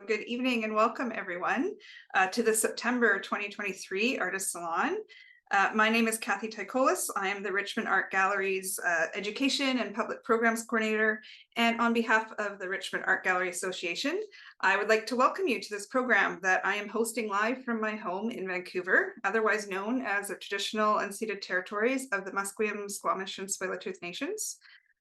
good evening and welcome everyone to the September 2023 Artist Salon. My name is Tycholis. I am the Richmond Art Gallery's Education and Public Programs Coordinator, and on behalf of the Richmond Art Gallery Association, I would like to welcome you to this program that I am hosting live from my home in Vancouver, otherwise known as the traditional unceded territories of the Musqueam, Squamish, and Tsleil-Waututh nations.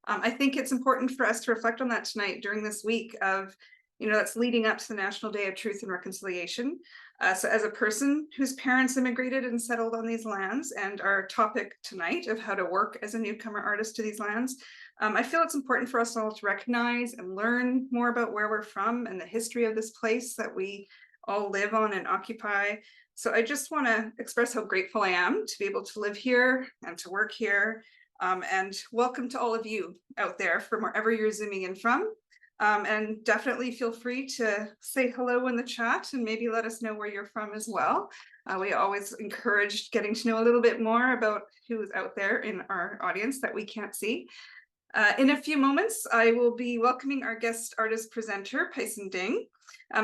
I think it's important for us to reflect on that tonight during this week of, that's leading up to the National Day of Truth and Reconciliation. So as a person whose parents immigrated and settled on these lands, and our topic tonight of how to work as a newcomer artist to these lands, I feel it's important for us all to recognize and learn more about where we're from and the history of this place that we all live on and occupy. So I just want to express how grateful I am to be able to live here and to work here. And welcome to all of you out there from wherever you're zooming in from. And definitely feel free to say hello in the chat and maybe let us know where you're from as well. We always encourage getting to know a little bit more about who is out there in our audience that we can't see. In a few moments, I will be welcoming our guest artist presenter, Peisen Ding.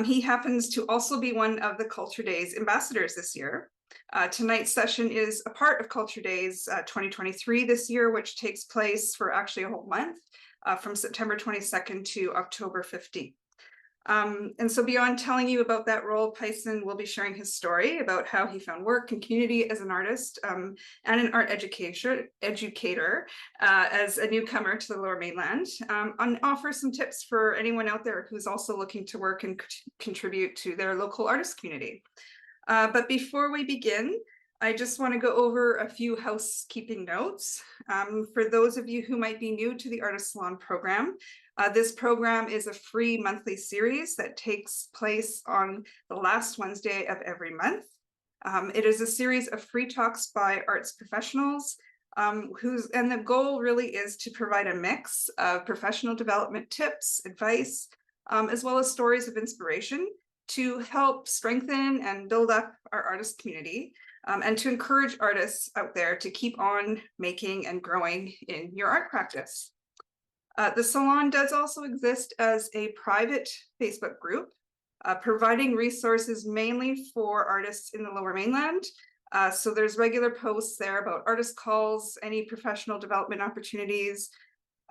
He happens to also be one of the Culture Days ambassadors this year. Tonight's session is a part of Culture Days 2023 this year, which takes place for actually a whole month from September 22nd to October 15th. And so beyond telling you about that role, Peisen will be sharing his story about how he found work and community as an artist and an art educator as a newcomer to the Lower Mainland, and offer some tips for anyone out there who's also looking to work and contribute to their local artist community. But before we begin, I just want to go over a few housekeeping notes. For those of you who might be new to the Artist Salon program, this program is a free monthly series that takes place on the last Wednesday of every month. It is a series of free talks by arts professionals, and the goal really is to provide a mix of professional development tips, advice, as well as stories of inspiration to help strengthen and build up our artist community, and to encourage artists out there to keep on making and growing in your art practice. The Salon does also exist as a private Facebook group, providing resources mainly for artists in the Lower Mainland. So there's regular posts there about artist calls, any professional development opportunities,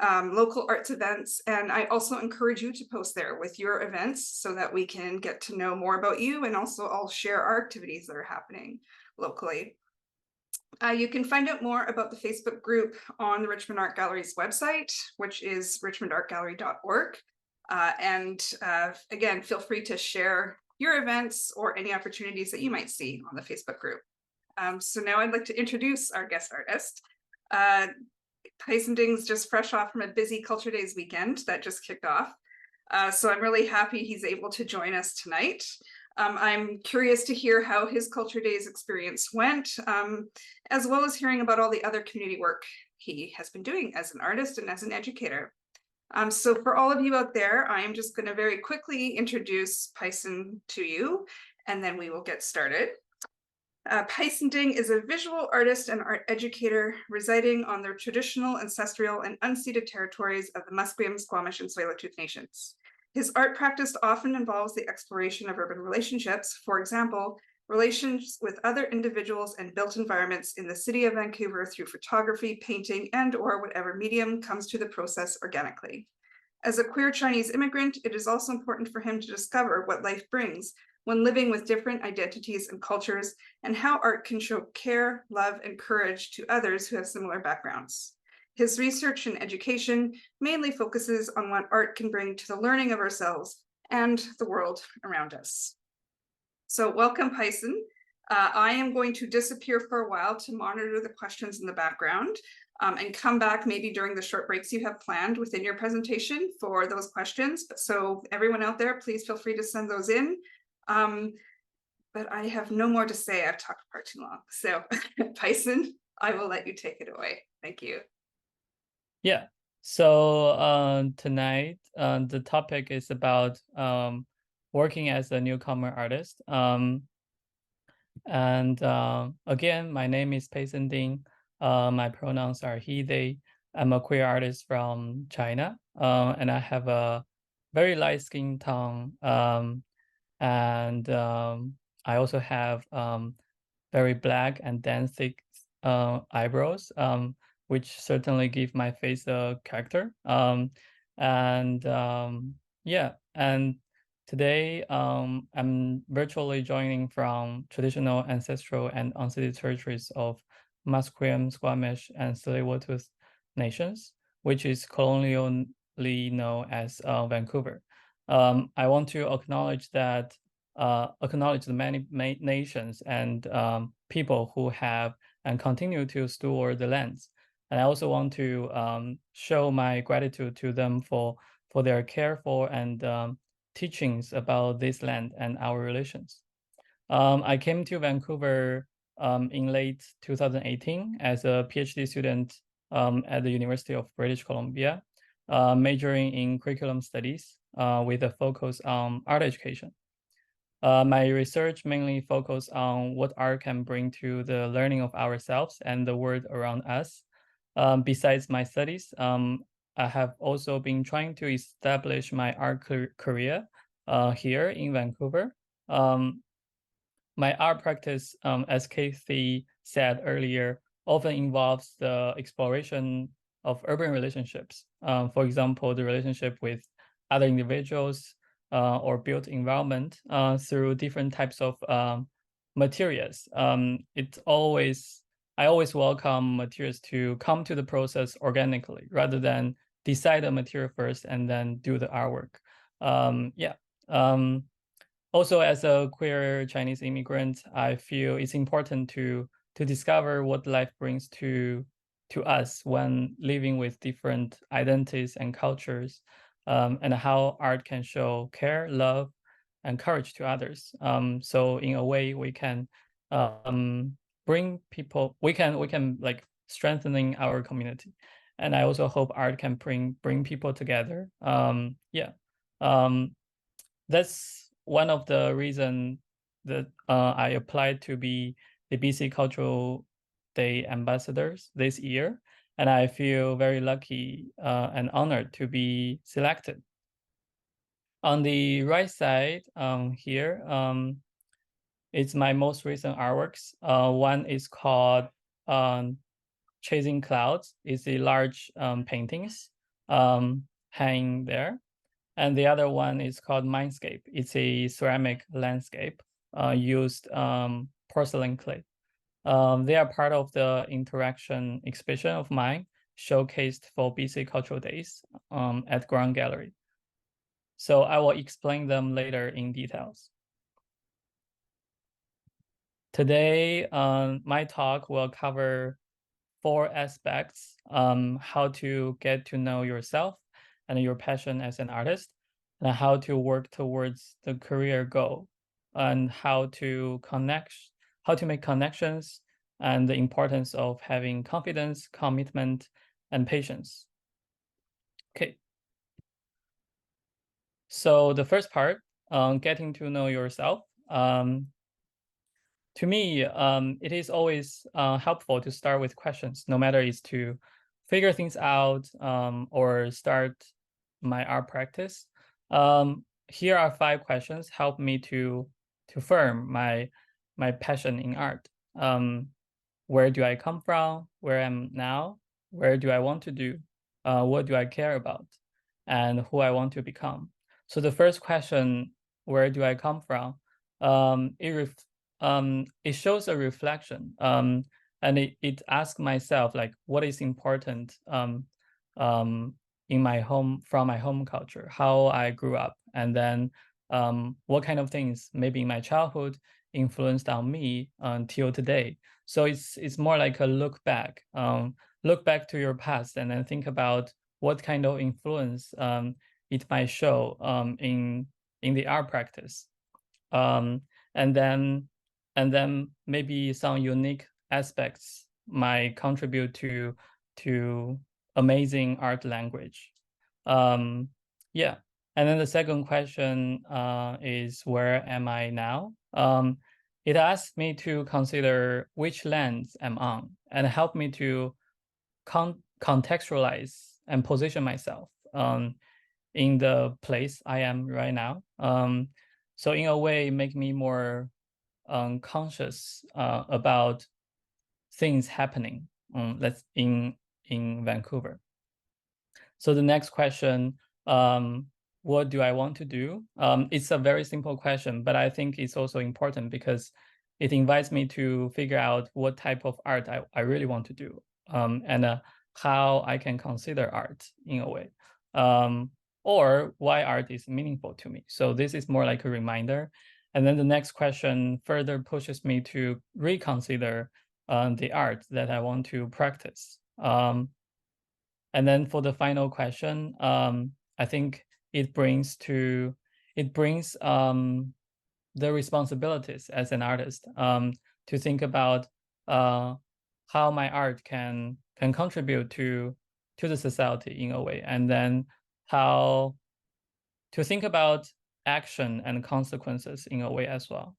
local arts events, and I also encourage you to post there with your events so that we can get to know more about you, and also I'll share our activities that are happening locally. You can find out more about the Facebook group on the Richmond Art Gallery's website, which is richmondartgallery.org. Again, feel free to share your events or any opportunities that you might see on the Facebook group. So now I'd like to introduce our guest artist. Peisen Ding's just fresh off from a busy Culture Days weekend that just kicked off. So I'm really happy he's able to join us tonight. I'm curious to hear how his Culture Days experience went, as well as hearing about all the other community work he has been doing as an artist and as an educator. So for all of you out there, I am just going to very quickly introduce Peisen to you, and then we will get started. Peisen Ding is a visual artist and art educator residing on the traditional, ancestral, and unceded territories of the Musqueam, Squamish, and Tsleil-Waututh nations. His art practice often involves the exploration of urban relationships, for example, relations with other individuals and built environments in the city of Vancouver through photography, painting, and/or whatever medium comes to the process organically. As a queer Chinese immigrant, it is also important for him to discover what life brings when living with different identities and cultures, and how art can show care, love, and courage to others who have similar backgrounds. His research and education mainly focuses on what art can bring to the learning of ourselves and the world around us. So welcome, Peisen. I am going to disappear for a while to monitor the questions in the background, and come back maybe during the short breaks you have planned within your presentation for those questions. So everyone out there, please feel free to send those in. But I have no more to say. I've talked far too long. So Peisen, I will let you take it away. Thank you. Yeah. So tonight, the topic is about working as a newcomer artist. Again, my name is Peisen Ding. My pronouns are he, they. I'm a queer artist from China, and I have a very light skin tone, and I also have very black and dense, thick eyebrows, which certainly give my face a character. Yeah, and today I'm virtually joining from traditional ancestral and unceded territories of Musqueam, Squamish, and Tsleil-Waututh nations, which is colonially known as Vancouver. I want to acknowledge that acknowledge the many nations and people who have and continue to steward the lands. And I also want to show my gratitude to them for their careful and teachings about this land and our relations. I came to Vancouver in late 2018 as a PhD student at the University of British Columbia, majoring in curriculum studies with a focus on art education. My research mainly focused on what art can bring to the learning of ourselves and the world around us. Besides my studies, I have also been trying to establish my art career here in Vancouver. My art practice, as Kathy said earlier, often involves the exploration of urban relationships. For example, the relationship with other individuals or built environment through different types of materials. I always welcome materials to come to the process organically rather than decide the material first and then do the artwork. Also, as a queer Chinese immigrant, I feel it's important to discover what life brings to us when living with different identities and cultures, and how art can show care, love, and courage to others. So in a way, we can bring people. We can like strengthening our community, and I also hope art can bring people together. That's one of the reasons that I applied to be the BC Cultural Day ambassadors this year, and I feel very lucky and honored to be selected. On the right side here, it's my most recent artworks. One is called Chasing Clouds. It's a large paintings hanging there. And the other one is called Mindscape. It's a ceramic landscape used porcelain clay. They are part of the interaction exhibition of mine showcased for BC Cultural Days at Grand Gallery. So I will explain them later in details. Today, my talk will cover 4 aspects: how to get to know yourself and your passion as an artist, and how to work towards the career goal, and how to make connections, and the importance of having confidence, commitment, and patience. Okay. So the first part, getting to know yourself. To me, it is always helpful to start with questions, no matter it's to figure things out or start my art practice. Here are 5 questions help me to firm my passion in art. Where do I come from? Where am I now? Where do I want to do? What do I care about? And who I want to become. So the first question, where do I come from? It shows a reflection, and it asks myself, like, what is important in my home, from my home culture, how I grew up, and then what kind of things maybe in my childhood influenced on me until today. So it's more like a look back to your past, and then think about what kind of influence it might show in the art practice, and then maybe some unique aspects might contribute to amazing art language. Yeah. And then the second question is, where am I now? It asks me to consider which lands I'm on and help me to contextualize and position myself in the place I am right now. So in a way, make me more conscious about things happening that's in Vancouver. So the next question, what do I want to do? It's a very simple question, but I think it's also important because it invites me to figure out what type of art I really want to do, and how I can consider art in a way, or why art is meaningful to me. So this is more like a reminder. And then the next question further pushes me to reconsider the art that I want to practice. And then for the final question, I think it brings the responsibilities as an artist, to think about how my art can contribute to the society in a way, and then how to think about action and consequences in a way as well,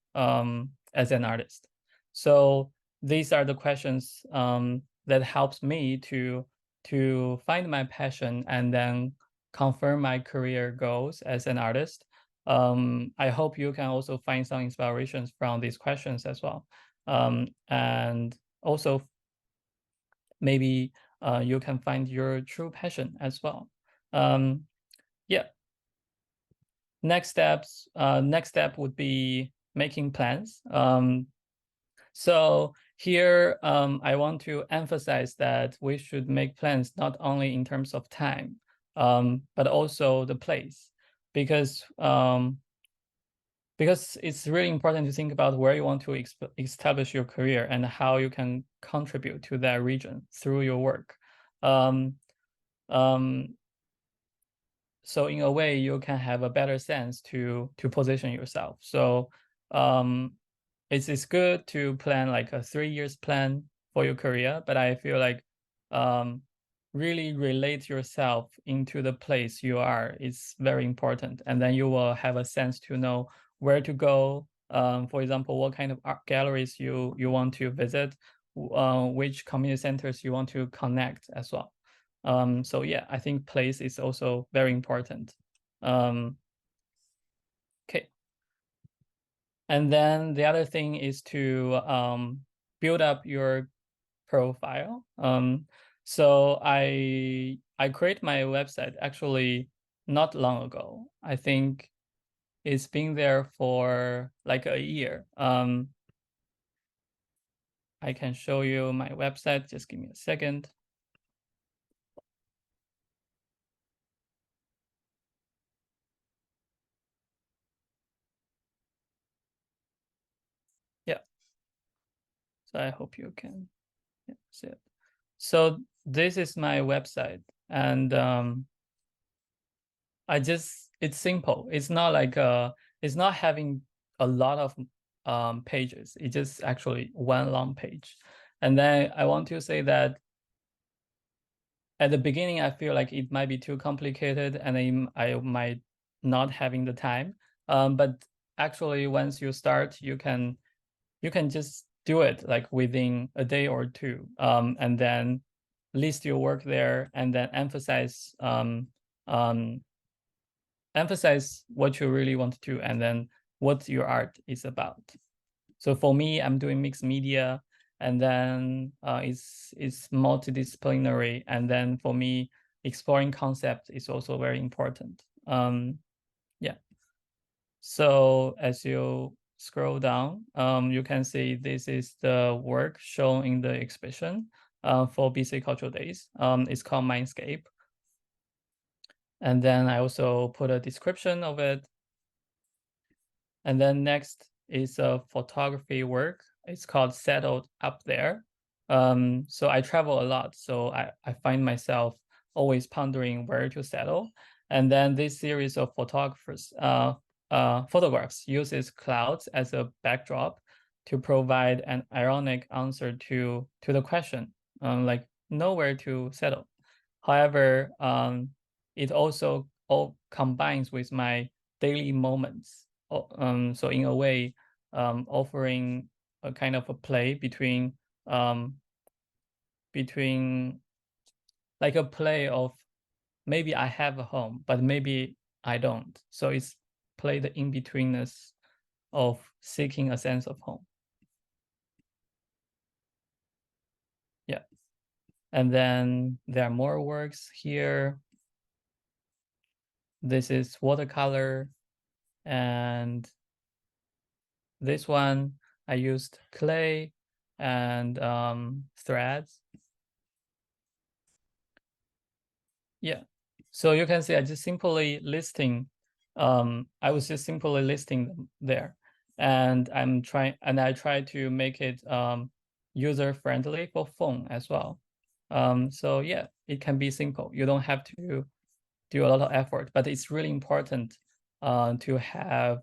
as an artist. So these are the questions that helps me to find my passion and then confirm my career goals as an artist. I hope you can also find some inspirations from these questions as well. And also maybe you can find your true passion as well. Yeah. Next step would be making plans. So here, I want to emphasize that we should make plans not only in terms of time, but also the place, because it's really important to think about where you want to establish your career and how you can contribute to that region through your work. So in a way, you can have a better sense to position yourself. So it's good to plan like a 3 years plan for your career, but I feel like really relate yourself into the place you are is very important, and then you will have a sense to know where to go. For example, what kind of art galleries you want to visit, which community centers you want to connect as well. So yeah, I think place is also very important. Okay. And then the other thing is to build up your profile. So I create my website actually not long ago. I think it's been there for like a year. I can show you my website. Just give me a second. Yeah. So I hope you can see it. So this is my website, and it's simple. It's not like it's not having a lot of pages. It's just actually one long page. And then I want to say that at the beginning, I feel like it might be too complicated and I might not having the time. But actually, once you start, you can just do it like within a day or two, and then list your work there, and then emphasize what you really want to do, and then what your art is about. So for me, I'm doing mixed media, and then it's multidisciplinary, and then for me, exploring concept is also very important. Yeah. So as you scroll down, you can see this is the work shown in the exhibition for BC Cultural Days. It's called Mindscape. And then I also put a description of it. And then next is a photography work. It's called Settled Up There. So I travel a lot, so I find myself always pondering where to settle. And then this series of photographs uses clouds as a backdrop to provide an ironic answer to the question, like nowhere to settle. However, it also all combines with my daily moments. So in a way, offering a kind of a play between like a play of maybe I have a home, but maybe I don't. So it's play the in-betweenness of seeking a sense of home. Yeah. And then there are more works here. This is watercolor, and this one I used clay and threads. Yeah, so you can see I just simply listing. I was just simply listing them there, and I try to make it user friendly for phone as well. So yeah, it can be simple. You don't have to do a lot of effort, but it's really important to have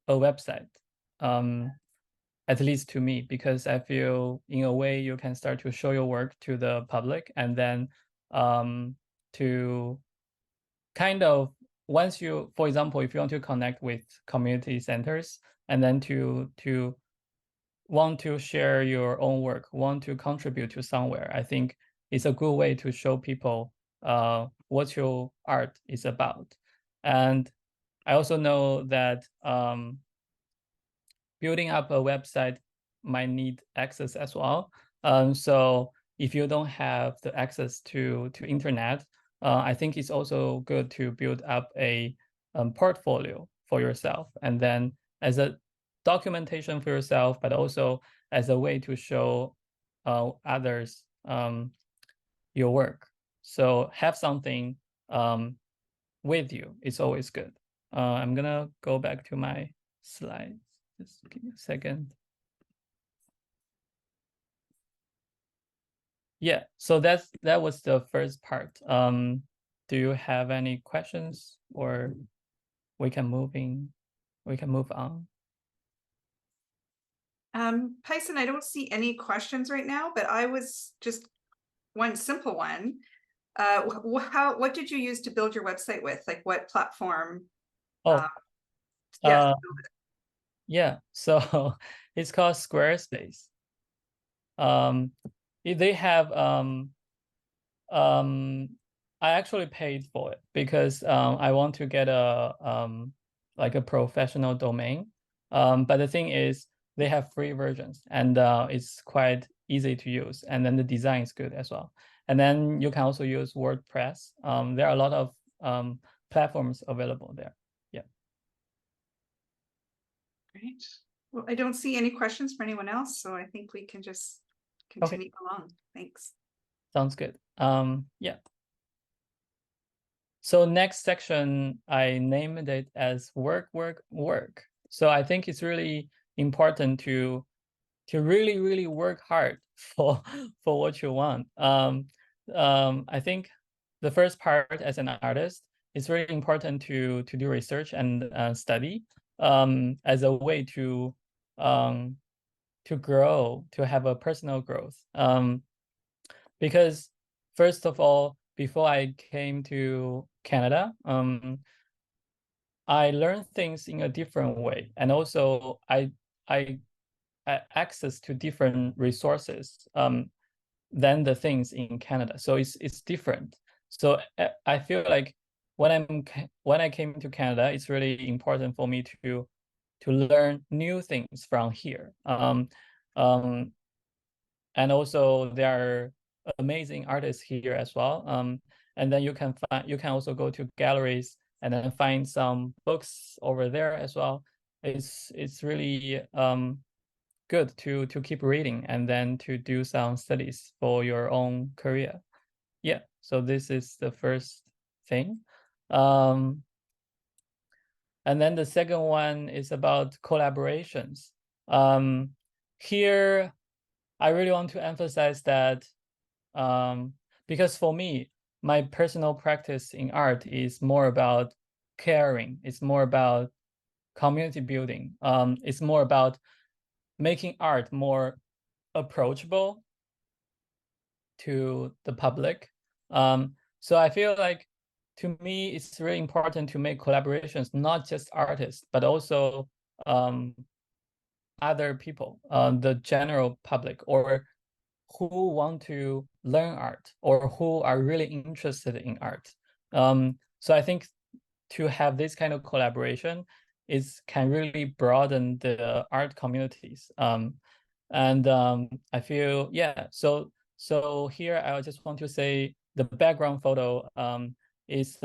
a website, at least to me, because I feel in a way you can start to show your work to the public, and then to kind of, once you, for example, if you want to connect with community centers, and then to want to share your own work, want to contribute to somewhere, I think it's a good way to show people what your art is about. And I also know that building up a website might need access as well. So if you don't have the access to internet, I think it's also good to build up a portfolio for yourself, and then as a documentation for yourself, but also as a way to show others your work. So have something with you. It's always good. I'm gonna go back to my slides. Just give me a second. Yeah, so that was the first part. Do you have any questions, or we can move on? Peisen, I don't see any questions right now, but I was just one simple one. What did you use to build your website with? Like what platform? Oh, Yes. yeah, so it's called Squarespace. They have I actually paid for it because I want to get a like a professional domain. But the thing is, they have free versions, and it's quite easy to use, and then the design is good as well. And then you can also use WordPress. There are a lot of platforms available there. Yeah. Great. Well, I don't see any questions for anyone else, so I think we can just continue along. Thanks. Sounds good. Yeah. So next section, I named it as work, work, work. So I think it's really important to really work hard for what you want. I think the first part, as an artist, it's really important to do research and study as a way to grow, to have a personal growth. Because first of all, before I came to Canada, I learned things in a different way, and also I access to different resources than the things in Canada. So it's different. So I feel like when I came to Canada, it's really important for me to learn new things from here. And also there are amazing artists here as well. And then you can also go to galleries and then find some books over there as well. It's really good to keep reading and then to do some studies for your own career. Yeah, so this is the first thing. And then the second one is about collaborations. Here, I really want to emphasize that because for me, my personal practice in art is more about caring. It's more about community building. It's more about making art more approachable to the public. So I feel like, to me, it's really important to make collaborations, not just artists, but also other people, the general public, or who want to learn art, or who are really interested in art. So I think to have this kind of collaboration, can really broaden the art communities. I feel, yeah, so here I just want to say the background photo is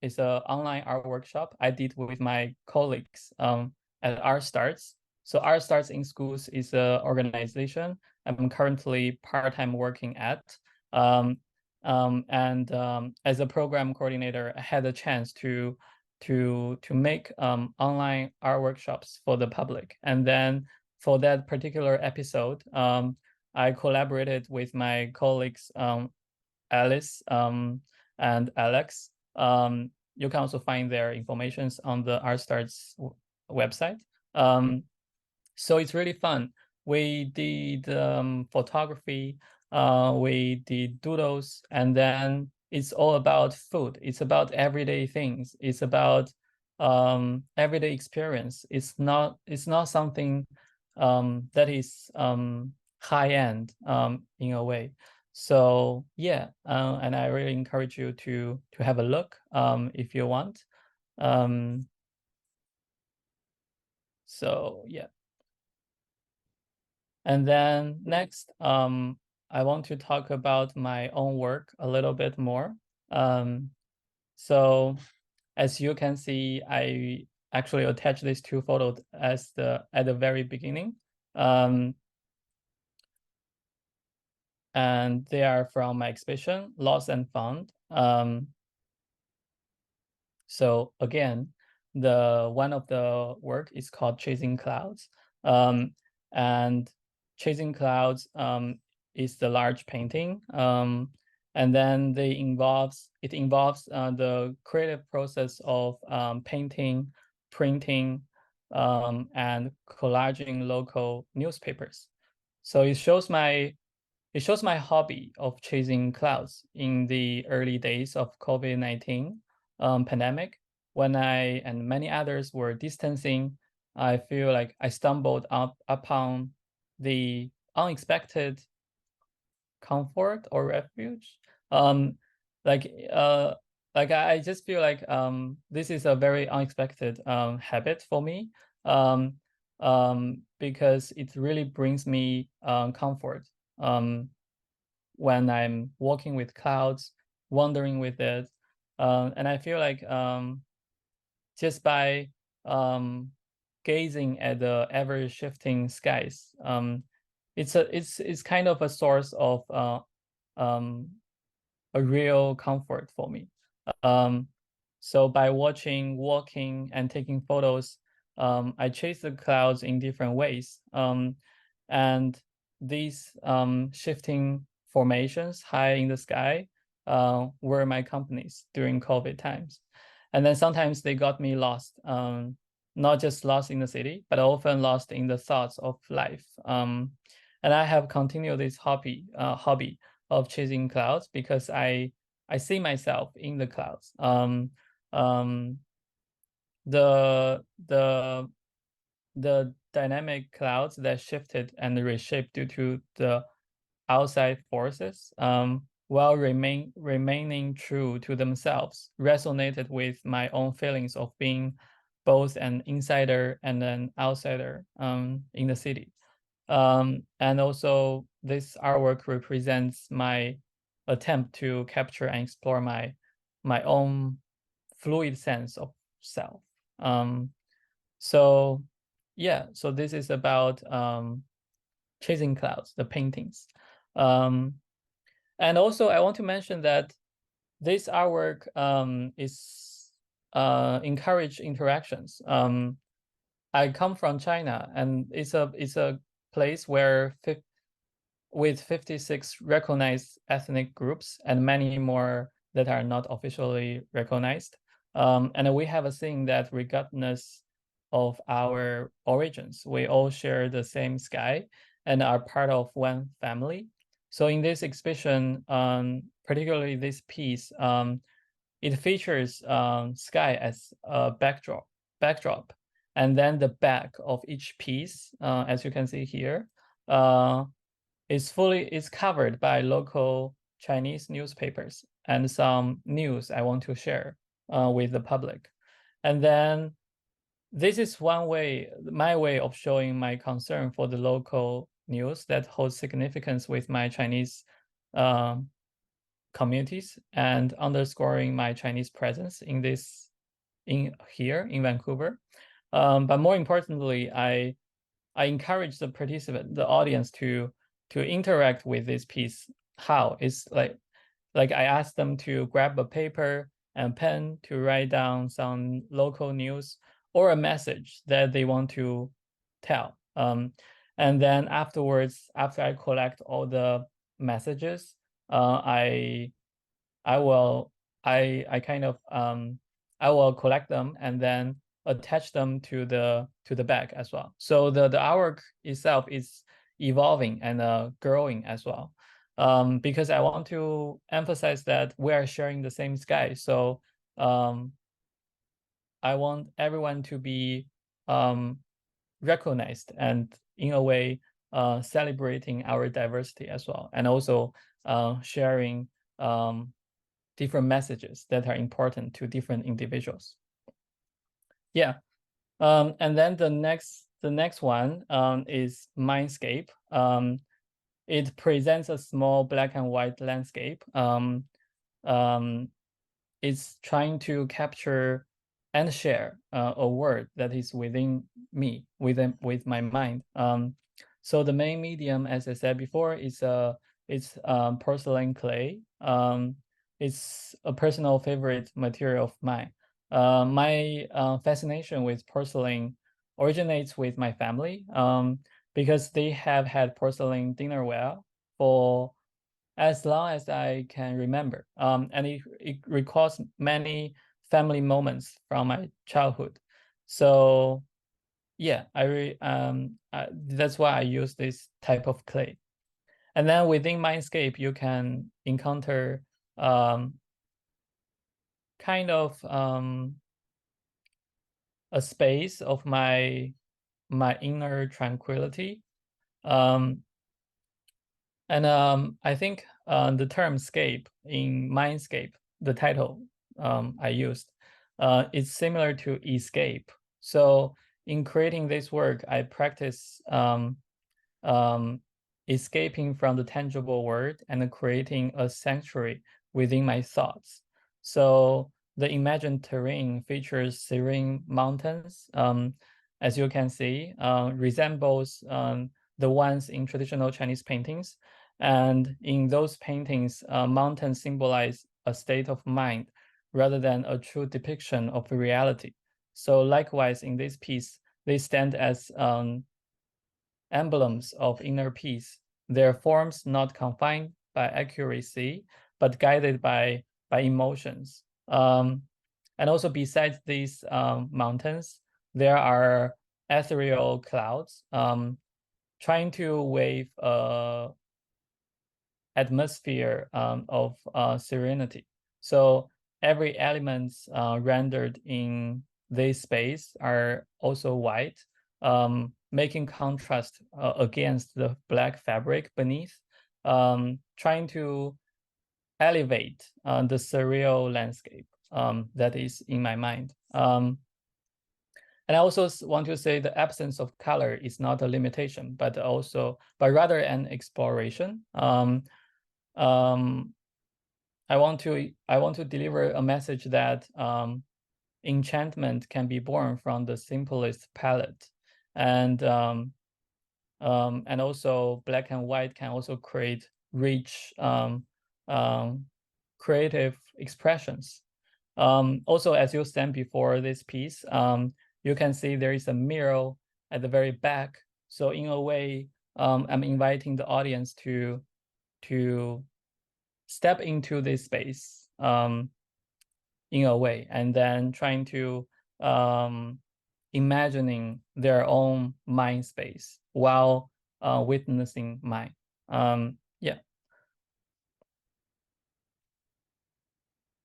is an online art workshop I did with my colleagues at Art Starts. So Art Starts in Schools is an organization I'm currently part-time working at. As a program coordinator, I had a chance to make online art workshops for the public. And then for that particular episode, I collaborated with my colleagues Alice and Alex. You can also find their informations on the ArtStarts website. So it's really fun. We did photography, we did doodles, and then it's all about food. It's about everyday things. It's about everyday experience. It's not something that is high end in a way. So yeah, and I really encourage you to have a look if you want. So yeah. And then next, I want to talk about my own work a little bit more. So as you can see, I actually attached these two photos at the very beginning. And they are from my exhibition, Lost and Found. So again, one of the work is called Chasing Clouds. And Chasing Clouds is the large painting. And then it involves the creative process of painting, printing, and collaging local newspapers. So it shows my hobby of chasing clouds in the early days of COVID-19 pandemic. When I and many others were distancing, I feel like I stumbled upon the unexpected comfort or refuge. Like I just feel like this is a very unexpected habit for me, because it really brings me comfort when I'm walking with clouds, wandering with it. And I feel like just by gazing at the ever-shifting skies, it's kind of a source of a real comfort for me. So by watching, walking, and taking photos, I chase the clouds in different ways. And these shifting formations high in the sky were my companies during COVID times. And then sometimes they got me lost, not just lost in the city, but often lost in the thoughts of life. And I have continued this hobby of chasing clouds because I see myself in the clouds. The dynamic clouds that shifted and reshaped due to the outside forces, while remaining true to themselves, resonated with my own feelings of being both an insider and an outsider in the city. And also this artwork represents my attempt to capture and explore my own fluid sense of self. So yeah, so this is about Chasing Clouds, the paintings. And also I want to mention that this artwork is encourage interactions. I come from China, and it's a place where with 56 recognized ethnic groups and many more that are not officially recognized. And we have a saying that regardless of our origins, we all share the same sky and are part of one family. So in this exhibition, particularly this piece, it features sky as a backdrop, and then the back of each piece, as you can see here, is covered by local Chinese newspapers and some news I want to share with the public. And then this is one way, my way of showing my concern for the local news that holds significance with my Chinese communities and underscoring my Chinese presence in here in Vancouver. But more importantly, I encourage the audience to interact with this piece. How? It's like I asked them to grab a paper and pen to write down some local news or a message that they want to tell. And then afterwards, after I collect all the messages, I will collect them and then attach them to the bag as well. So the artwork itself is evolving and growing as well, because I want to emphasize that we are sharing the same sky. So I want everyone to be recognized and in a way celebrating our diversity as well, and also sharing different messages that are important to different individuals. Yeah, and then the next one is Mindscape. It presents a small black and white landscape. It's trying to capture and share a word that is within me, with my mind. So the main medium, as I said before, is it's porcelain clay. It's a personal favorite material of mine. My fascination with porcelain originates with my family, because they have had porcelain dinnerware for as long as I can remember. And it recalls many family moments from my childhood. So yeah, that's why I use this type of clay. And then within Mindscape, you can encounter kind of a space of my inner tranquility. And I think the term scape in Mindscape, the title I used, is similar to escape. So in creating this work, I practice escaping from the tangible world and creating a sanctuary within my thoughts. So the imagined terrain features serene mountains, as you can see, resembles the ones in traditional Chinese paintings. And in those paintings, mountains symbolize a state of mind rather than a true depiction of reality. So likewise, in this piece, they stand as emblems of inner peace. Their forms not confined by accuracy, but guided by emotions. And also besides these mountains, there are ethereal clouds trying to wave atmosphere of serenity. So every element rendered in this space are also white, making contrast against the black fabric beneath, trying to elevate the surreal landscape that is in my mind. And I also want to say the absence of color is not a limitation, but rather an exploration. I want to deliver a message that enchantment can be born from the simplest palette, and also black and white can also create rich creative expressions. Also, as you stand before this piece, you can see there is a mural at the very back. So in a way, I'm inviting the audience to step into this space in a way, and then trying to imagining their own mind space while witnessing mine. Yeah.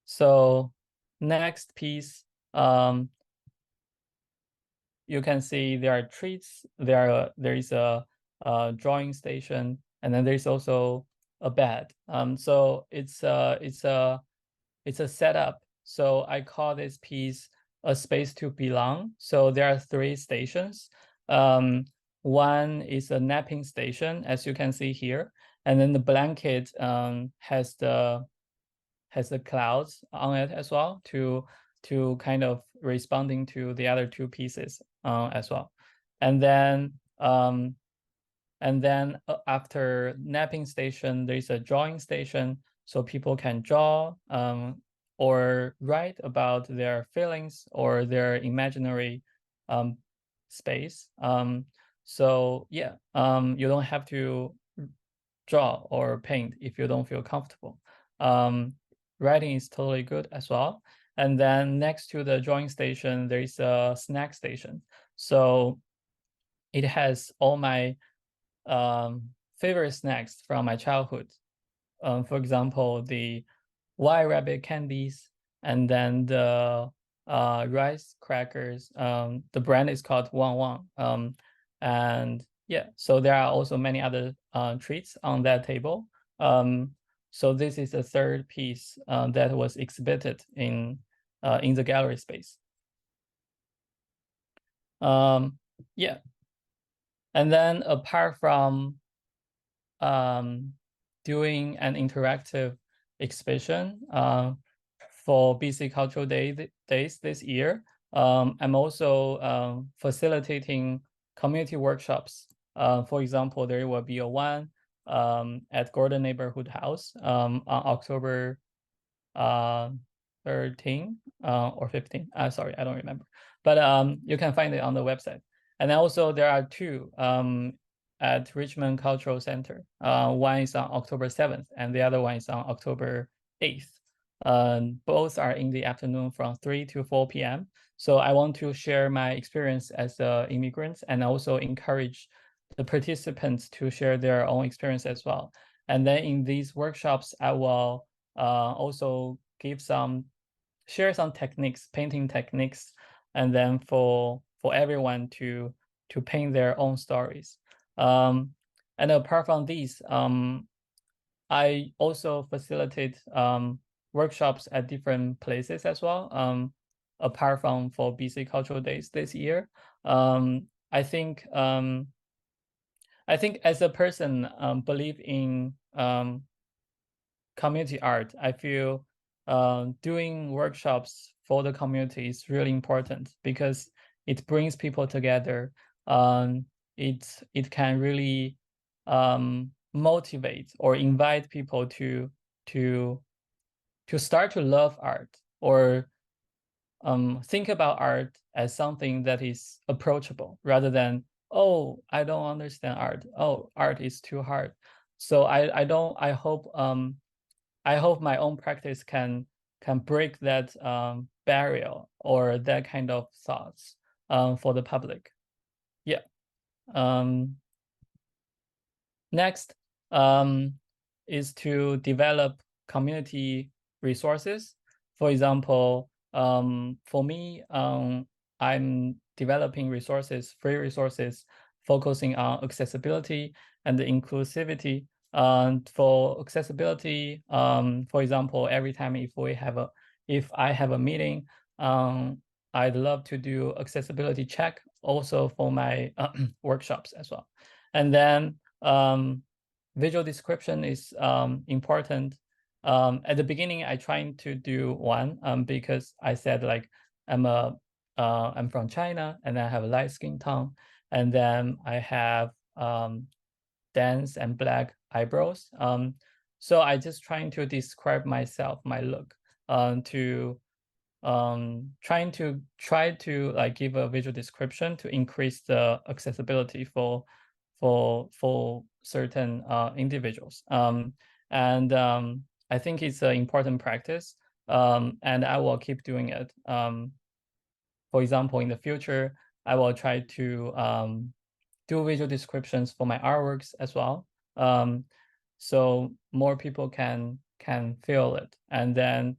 So next piece, you can see there are treats. There is a drawing station, and then there's also a bed. So it's a setup. So I call this piece a space to belong. So there are 3 stations. One is a napping station, as you can see here, and then the blanket has the clouds on it as well to kind of responding to the other 2 pieces as well. And then after napping station, there's a drawing station, so people can draw or write about their feelings or their imaginary space. So yeah, you don't have to draw or paint if you don't feel comfortable. Writing is totally good as well. And then next to the drawing station, there is a snack station. So it has all my favorite snacks from my childhood. For example, the white rabbit candies, and then the rice crackers. The brand is called Wang Wang. And yeah, so there are also many other treats on that table. So this is the 3rd piece that was exhibited in the gallery space. Yeah, and then apart from doing an interactive exhibition for BC Cultural Days this year, I'm also facilitating community workshops. For example, there will be a one at Gordon Neighborhood House on October 13 or 15. Sorry, I don't remember. But you can find it on the website. And also there are 2 at Richmond Cultural Center. One is on October 7th, and the other one is on October 8th. Both are in the afternoon from 3 to 4 p.m. So I want to share my experience as an immigrant and also encourage the participants to share their own experience as well. And then in these workshops, I will also share some techniques, painting techniques, and then for everyone to paint their own stories. And apart from these, I also facilitate workshops at different places as well. Apart from for BC Cultural Days this year, I think as a person believe in community art, I feel doing workshops for the community is really important because it brings people together. It can really motivate or invite people to start to love art or think about art as something that is approachable rather than, oh, I don't understand art. Oh, art is too hard. So I hope my own practice can break that barrier or that kind of thoughts for the public. Yeah. Next is to develop community resources. For example, for me, I'm developing resources, free resources, focusing on accessibility and inclusivity. For accessibility, for example, every time if I have a meeting, I'd love to do accessibility check also for my workshops as well. And then visual description is important. At the beginning, I tried to do one because I said like I'm from China and I have a light skin tone, and then I have dense and black eyebrows. So I just trying to describe myself, my look, try to like give a visual description to increase the accessibility for certain individuals. And I think it's an important practice, and I will keep doing it. For example, in the future, I will try to do visual descriptions for my artworks as well, so more people can feel it. And then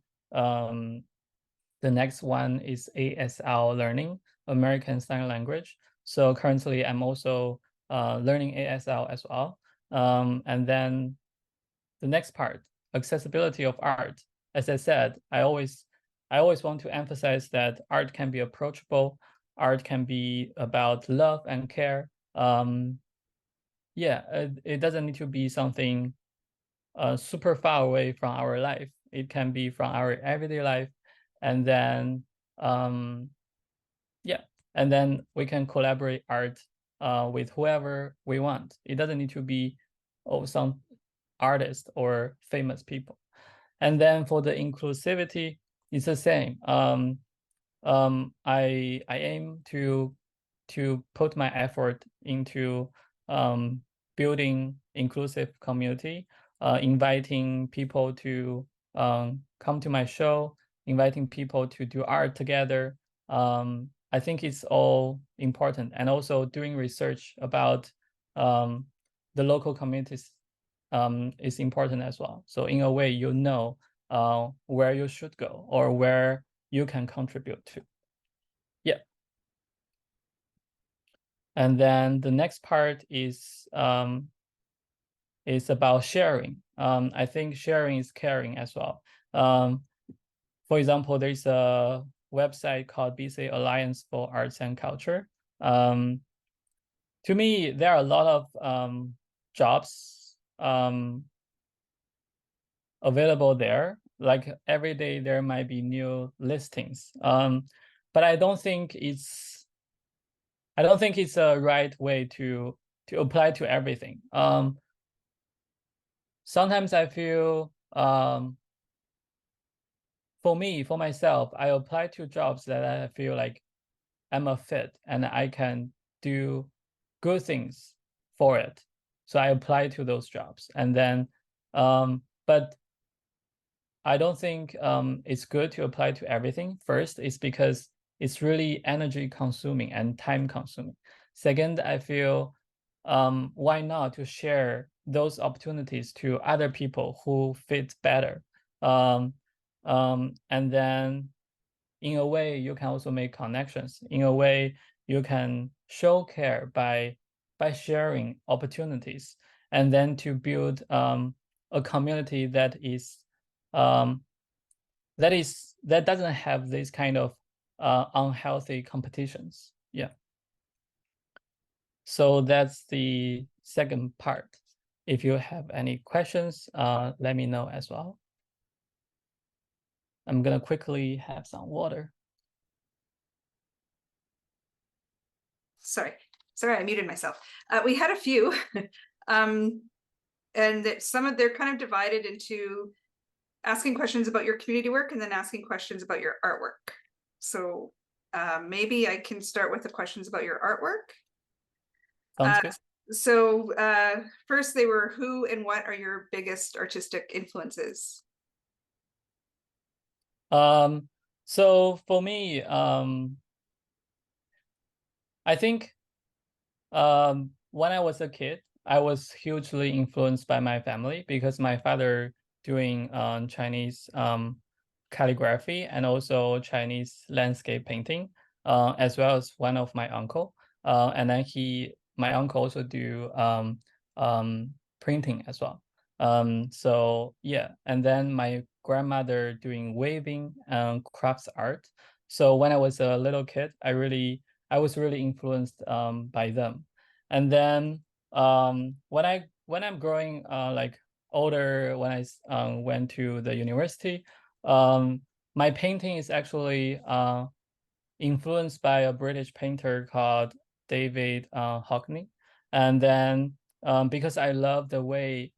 the next one is ASL learning, American Sign Language. So currently, I'm also learning ASL as well. And then the next part, accessibility of art. As I said, I always I always want to emphasize that art can be approachable. Art can be about love and care. It doesn't need to be something super far away from our life. It can be from our everyday life, and then and then we can collaborate art with whoever we want. It doesn't need to be some artist or famous people. And then for the inclusivity, it's the same. I aim to put my effort into building inclusive community, inviting people to come to my show, inviting people to do art together. I think it's all important, and also doing research about the local communities is important as well. So in a way, you know where you should go or where you can contribute to. Yeah. And then the next part is about sharing. I think sharing is caring as well. For example, there's a website called BC Alliance for Arts and Culture. To me, there are a lot of jobs available there. Like every day there might be new listings. But I don't think it's a right way to apply to everything. Sometimes I feel for myself, I apply to jobs that I feel like I'm a fit and I can do good things for it. So I apply to those jobs. And then, but I don't think it's good to apply to everything. First, it's because it's really energy consuming and time consuming. Second, I feel why not to share those opportunities to other people who fit better. And then in a way, you can also make connections. In a way, you can show care by sharing opportunities, and then to build a community that doesn't have this kind of unhealthy competitions. Yeah. So that's the second part. If you have any questions, let me know as well. I'm gonna quickly have some water. Sorry, I muted myself. We had a few, and they're kind of divided into asking questions about your community work and then asking questions about your artwork. So maybe I can start with the questions about your artwork. Sounds good. So first they were, who and what are your biggest artistic influences? So for me, I think when I was a kid, I was hugely influenced by my family because my father doing Chinese calligraphy and also Chinese landscape painting, as well as one of my uncle. And then my uncle also do printing as well. So yeah, and then my grandmother doing weaving and crafts art. So when I was a little kid, I was really influenced by them. And then when I'm growing like older, when I went to the university, my painting is actually influenced by a British painter called David Hockney. And then because I love the way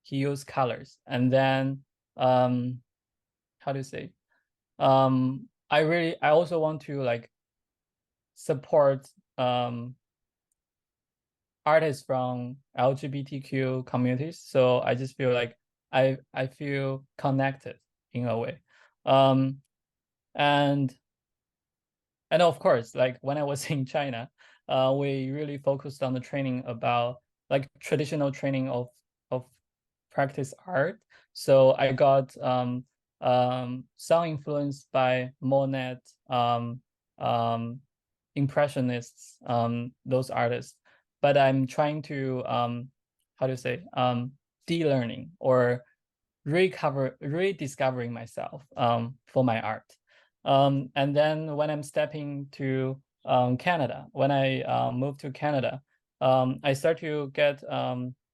he used colors, and then how do you say? I also want to like support artists from LGBTQ communities. So I just feel like I feel connected in a way. And of course, like when I was in China, we really focused on the training about like traditional training of practice art. So I got some influence by Monet, Impressionists, those artists. But I'm trying to how do you say, de-learning or rediscovering myself for my art. And then when I'm stepping to Canada, when I moved to Canada, I start to get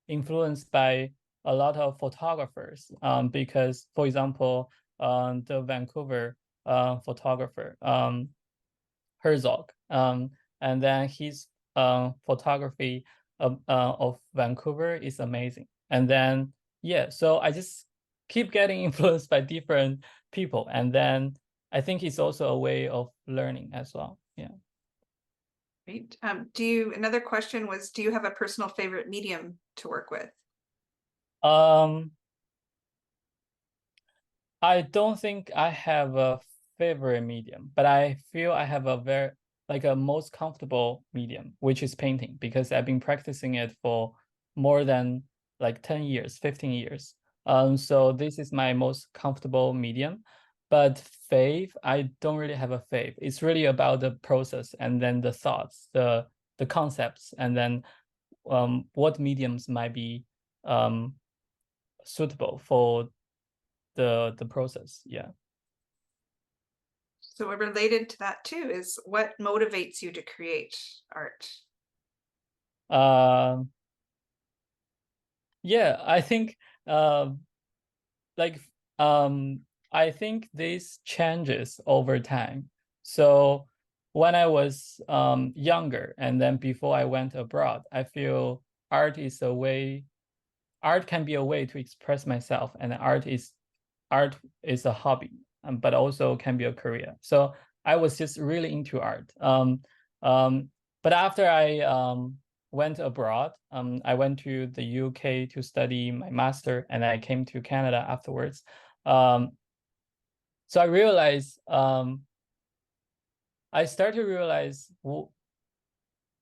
influenced by a lot of photographers because, for example, the Vancouver photographer, Herzog, and then his photography of Vancouver is amazing. And then, yeah, so I just keep getting influenced by different people. And then I think it's also a way of learning as well. Yeah. Great. Another question was, do you have a personal favorite medium to work with? I don't think I have a favorite medium, but I feel I have a most comfortable medium, which is painting, because I've been practicing it for more than like 10 years, 15 years. So this is my most comfortable medium. But fave, I don't really have a fave. It's really about the process and then the thoughts, the concepts, and then what mediums might be suitable for the process. Yeah. So related to that too is, what motivates you to create art? Yeah, I think I think this changes over time. So when I was younger, and then before I went abroad, I feel art can be a way to express myself, and art is a hobby, but also can be a career. So I was just really into art. But after I went abroad, I went to the UK to study my master, and I came to Canada afterwards. So I realized, I started to realize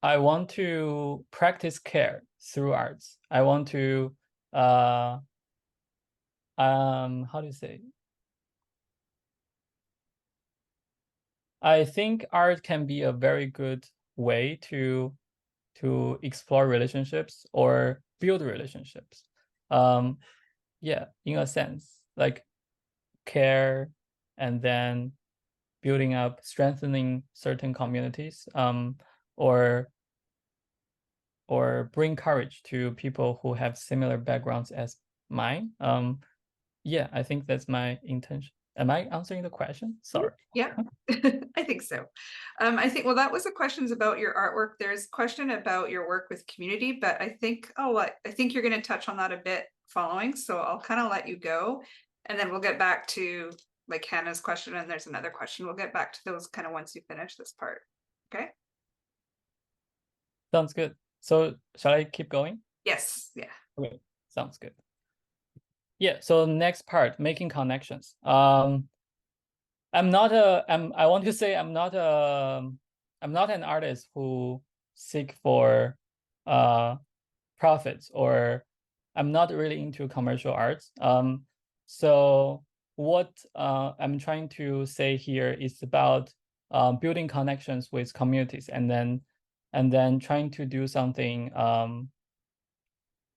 I want to practice care through arts. I want to, how do you say? I think art can be a very good way to explore relationships or build relationships. Yeah, in a sense, like care, and then building up, strengthening certain communities, or bring courage to people who have similar backgrounds as mine. Yeah, I think that's my intention. Am I answering the question? Sorry. Yeah, I think so. I think, well, that was the questions about your artwork. There's a question about your work with community, but I think, I think you're going to touch on that a bit following. So I'll kind of let you go, and then we'll get back to like Hannah's question, and there's another question. We'll get back to those kind of once you finish this part. Okay. Sounds good. So shall I keep going? Yes. Yeah. Okay, sounds good. Yeah, so next part, making connections. I want to say I'm not an artist who seek for profits, or I'm not really into commercial arts. So what I'm trying to say here is about building connections with communities, and then trying to do something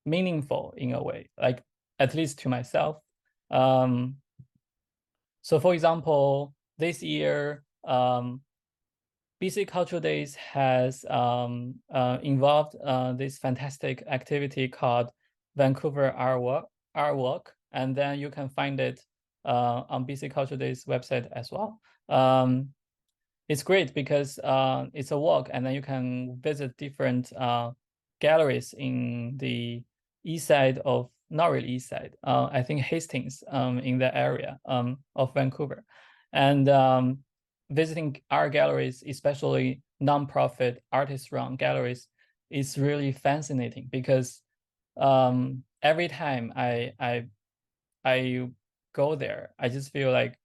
meaningful in a way, like at least to myself. So for example, this year, BC Cultural Days has involved this fantastic activity called Vancouver Art Walk, and then you can find it on BC Cultural Days website as well. It's great because it's a walk, and then you can visit different galleries in the east side of, not really east side, I think Hastings, in the area of Vancouver. And visiting art galleries, especially nonprofit artist-run galleries, is really fascinating, because every time I go there, I just feel like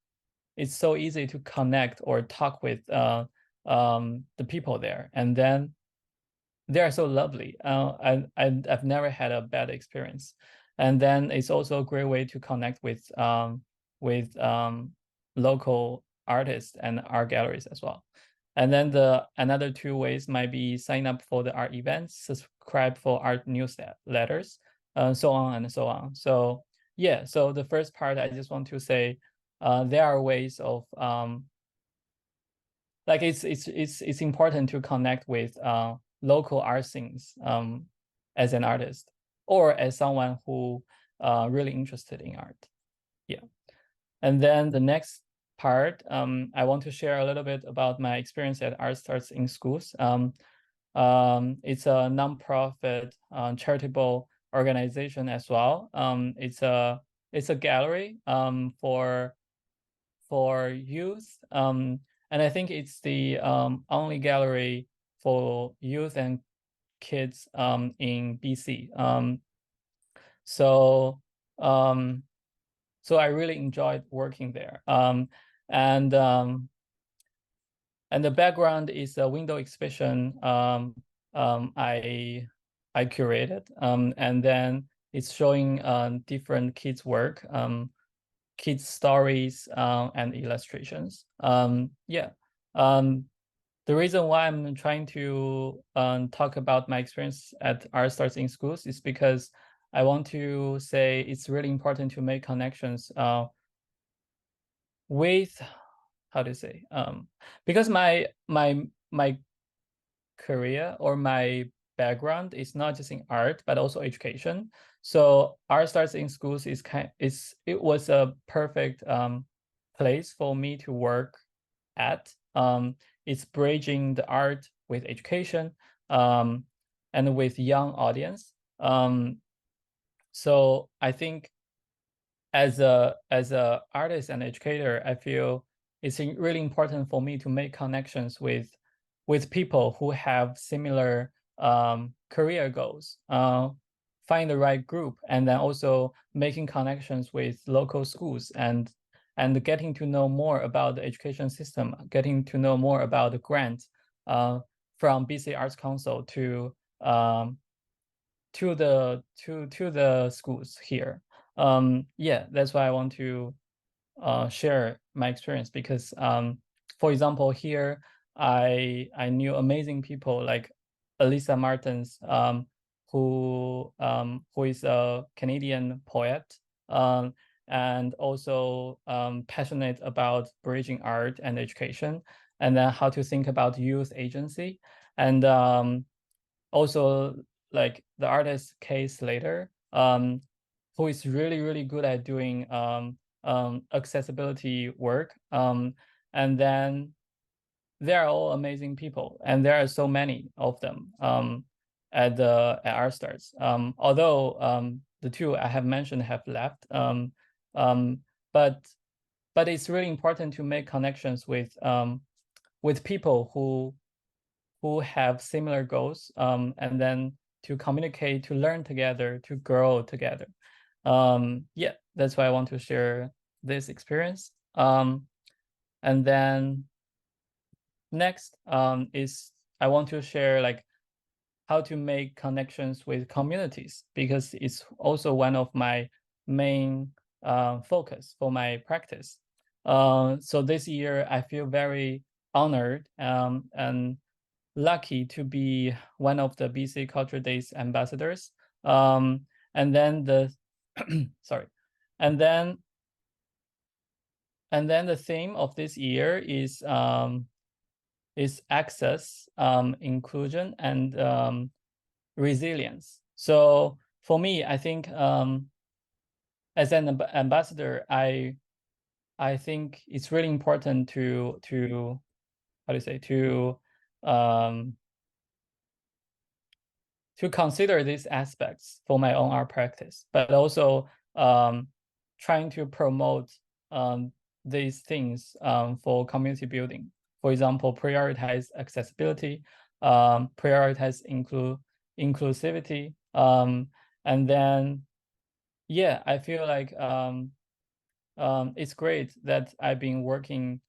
it's so easy to connect or talk with the people there, and then they are so lovely. I've never had a bad experience, and then it's also a great way to connect with local artists and art galleries as well. And then another two ways might be sign up for the art events, subscribe for art newsletters, so on and so on. So yeah, so the first part, I just want to say there are ways of like it's important to connect with local art scenes as an artist or as someone who really interested in art. Yeah. And then the next part, I want to share a little bit about my experience at Art Starts in Schools. It's a nonprofit charitable organization as well. It's a gallery for youth, and I think it's the only gallery for youth and kids in BC. So I really enjoyed working there. And the background is a window exhibition I curated, and then it's showing different kids' work, kids' stories, and illustrations. Yeah. The reason why I'm trying to talk about my experience at Art Starts in Schools is because I want to say it's really important to make connections with, how to say, because my career or my background is not just in art but also education. So Art Starts in Schools it was a perfect place for me to work at. It's bridging the art with education and with young audience. So I think as a artist and educator, I feel it's really important for me to make connections with people who have similar career goals, find the right group, and then also making connections with local schools and getting to know more about the education system, getting to know more about the grants from BC Arts Council to the schools here. Yeah, that's why I want to share my experience, because for example, here I knew amazing people like Elisa Martins, who is a Canadian poet, and also passionate about bridging art and education, and then how to think about youth agency, and also like the artist Kay Slater, who is really good at doing accessibility work, and then they are all amazing people, and there are so many of them at Art Starts. Although the two I have mentioned have left, but it's really important to make connections with people who have similar goals, and then to communicate, to learn together, to grow together. Yeah, that's why I want to share this experience. And then next is I want to share like how to make connections with communities, because it's also one of my main focus for my practice. So this year I feel very honored and lucky to be one of the BC Culture Days ambassadors. And then the sorry, and then the theme of this year is access, inclusion, and resilience. So for me, I think as an ambassador, I think it's really important to how to say, to consider these aspects for my own art practice, but also trying to promote these things for community building. For example, prioritize accessibility, prioritize inclusivity, and then, yeah, I feel like it's great that I've been working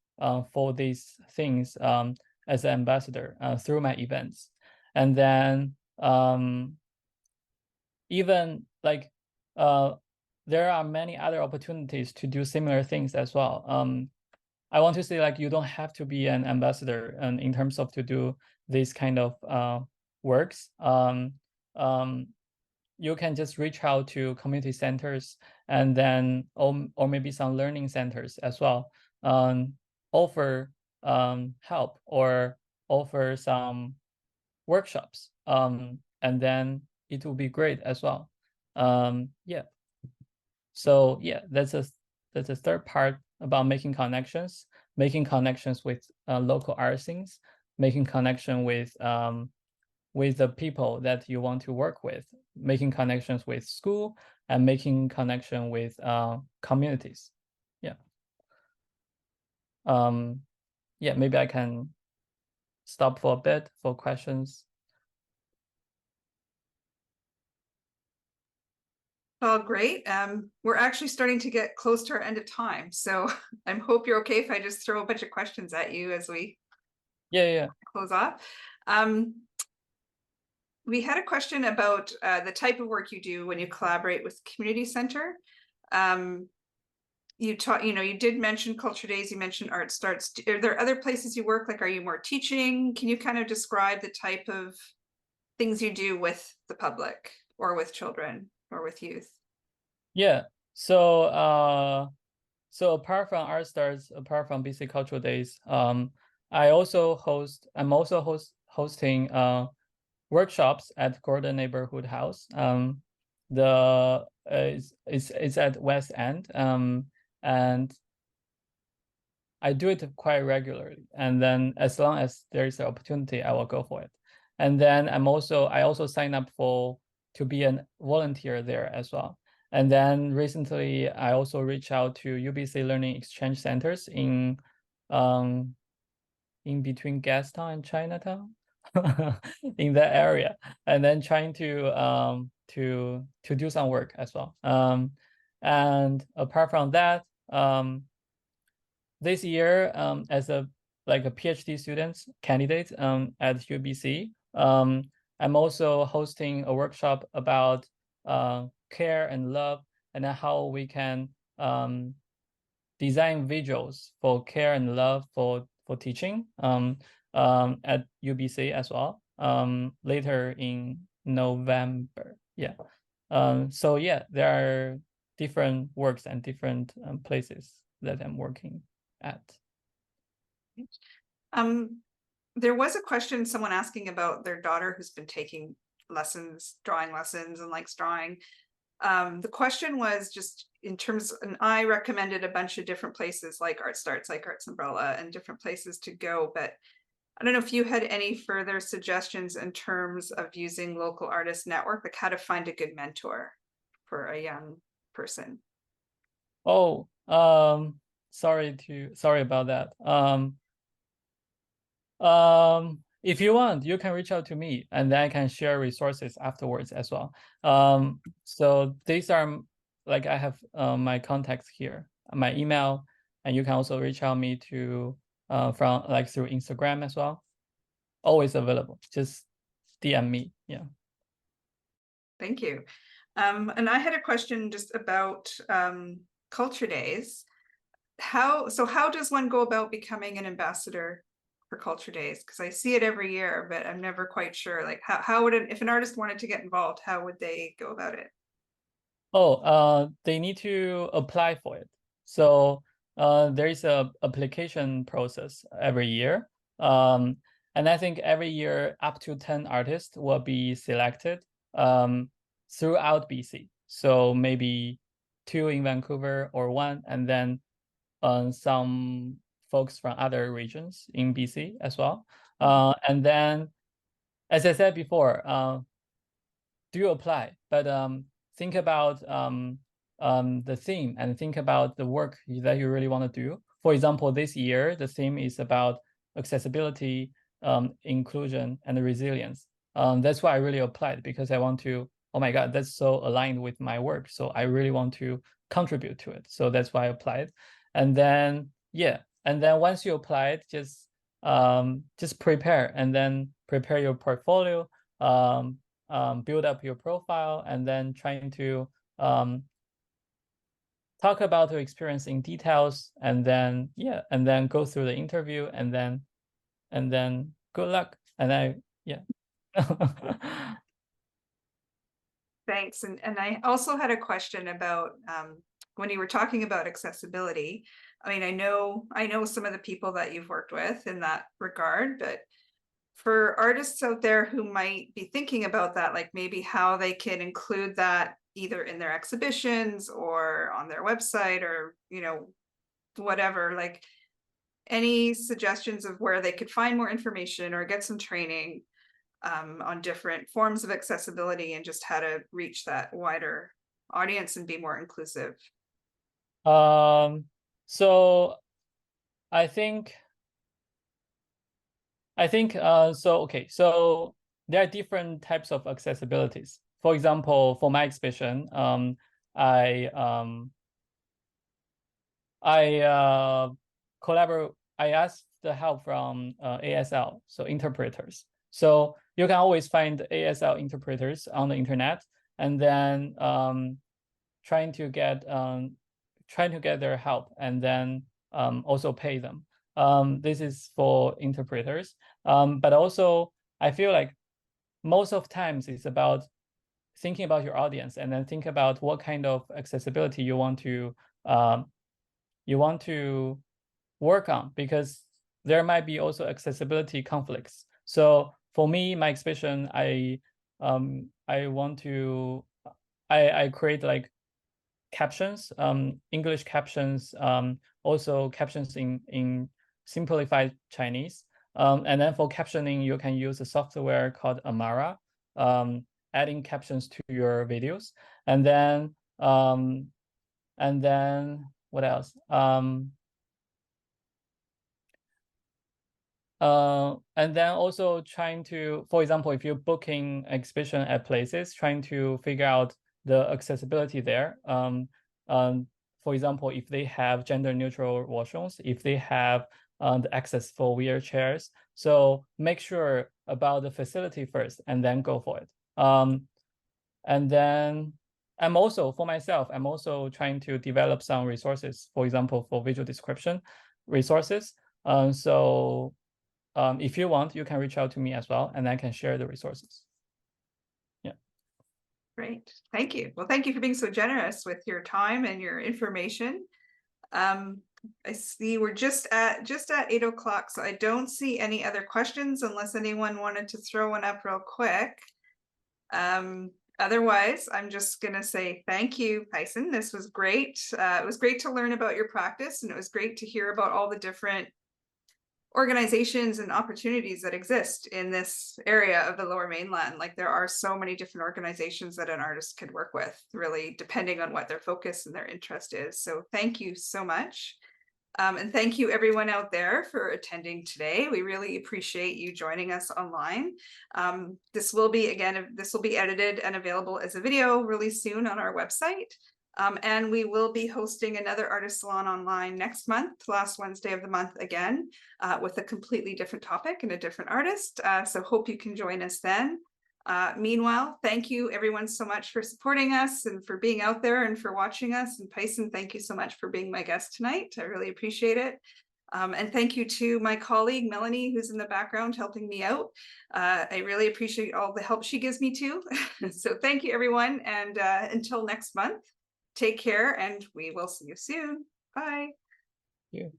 for these things as an ambassador through my events. And then even like there are many other opportunities to do similar things as well. I want to say, like, you don't have to be an ambassador and in terms of to do this kind of works. You can just reach out to community centers, and then or maybe some learning centers as well, offer help or offer some workshops, and then it will be great as well. Yeah. So yeah, that's a third part about making connections with local art scenes, making connection with the people that you want to work with, making connections with school, and making connection with communities. Yeah. Yeah, maybe I can stop for a bit for questions. Oh, great. We're actually starting to get close to our end of time. So I hope you're okay if I just throw a bunch of questions at you as we close off. We had a question about the type of work you do when you collaborate with community center. You did mention Culture Days, you mentioned Art Starts. Are there other places you work? Like, are you more teaching? Can you kind of describe the type of things you do with the public or with children or with youth? Yeah. So so apart from Art Starts, apart from BC Cultural Days, I'm also hosting workshops at Gordon Neighborhood House. It's at West End. And I do it quite regularly. And then as long as there is an opportunity, I will go for it. And then I also sign up to be a volunteer there as well. And then recently, I also reached out to UBC Learning Exchange Centers in between Gastown and Chinatown, in that area, and then trying to do some work as well. And apart from that, this year, as a PhD student candidate at UBC, I'm also hosting a workshop about care and love, and how we can design visuals for care and love for teaching at UBC as well, later in November. Yeah. So yeah, there are different works and different places that I'm working at. There was a question, someone asking about their daughter who's been taking drawing lessons and likes drawing. The question was just in terms, and I recommended a bunch of different places like Art Starts, like Arts Umbrella, and different places to go, but I don't know if you had any further suggestions in terms of using local artist network, like how to find a good mentor for a young person. Oh, sorry about that. If you want, you can reach out to me, and then I can share resources afterwards as well. So these are I have my contacts here, my email, and you can also reach out me to from through Instagram as well. Always available. Just DM me. Yeah. Thank you. And I had a question just about Culture Days. How does one go about becoming an ambassador for Culture Days? Because I see it every year, but I'm never quite sure. Like, how would if an artist wanted to get involved, how would they go about it? Oh, they need to apply for it. So there is a application process every year. And I think every year up to 10 artists will be selected throughout BC. So maybe 2 in Vancouver or 1, and then some folks from other regions in BC as well. And then, as I said before, do apply, but think about the theme and think about the work that you really want to do. For example, this year, the theme is about accessibility, inclusion, and resilience. That's why I really applied, because I want to, oh my God, that's so aligned with my work. So I really want to contribute to it. So that's why I applied. And then, yeah. And then once you apply it, just prepare, and then prepare your portfolio, build up your profile, and then trying to talk about your experience in details, and then and then go through the interview, and then good luck. And Thanks. And I also had a question about when you were talking about accessibility, I mean, I know some of the people that you've worked with in that regard, but for artists out there who might be thinking about that, like maybe how they can include that either in their exhibitions or on their website or, you know, whatever, like any suggestions of where they could find more information or get some training on different forms of accessibility and just how to reach that wider audience and be more inclusive? So I think okay, so there are different types of accessibilities. For example, for my exhibition, I asked the help from ASL, so interpreters. So you can always find ASL interpreters on the internet, and then trying to get their help, and then also pay them. This is for interpreters, but also I feel like most of times it's about thinking about your audience, and then think about what kind of accessibility you want to work on, because there might be also accessibility conflicts. So for me, my exhibition, I create like captions, English captions, also captions in simplified Chinese. And then for captioning, you can use a software called Amara, adding captions to your videos. And then what else? And then also trying to, for example, if you're booking exhibition at places, trying to figure out the accessibility there. For example, if they have gender neutral washrooms, if they have the access for wheelchairs. So make sure about the facility first and then go for it. And then I'm also, for myself, I'm also trying to develop some resources, for example, for visual description resources. So if you want, you can reach out to me as well, and I can share the resources. Yeah. Great, thank you. Well, thank you for being so generous with your time and your information. I see we're just at 8 o'clock, so I don't see any other questions unless anyone wanted to throw one up real quick. Otherwise, I'm just gonna say thank you, Peisen. This was great. It was great to learn about your practice, and it was great to hear about all the different organizations and opportunities that exist in this area of the Lower Mainland. Like there are so many different organizations that an artist could work with, really depending on what their focus and their interest is. So thank you so much. And thank you everyone out there for attending today. We really appreciate you joining us online. This will be edited and available as a video really soon on our website. And we will be hosting another Artist Salon online next month, last Wednesday of the month again, with a completely different topic and a different artist. So hope you can join us then. Meanwhile, thank you everyone so much for supporting us and for being out there and for watching us. And Peisen, thank you so much for being my guest tonight. I really appreciate it. And thank you to my colleague, Melanie, who's in the background helping me out. I really appreciate all the help she gives me too. So thank you everyone. And until next month, take care and we will see you soon. Bye. Yeah.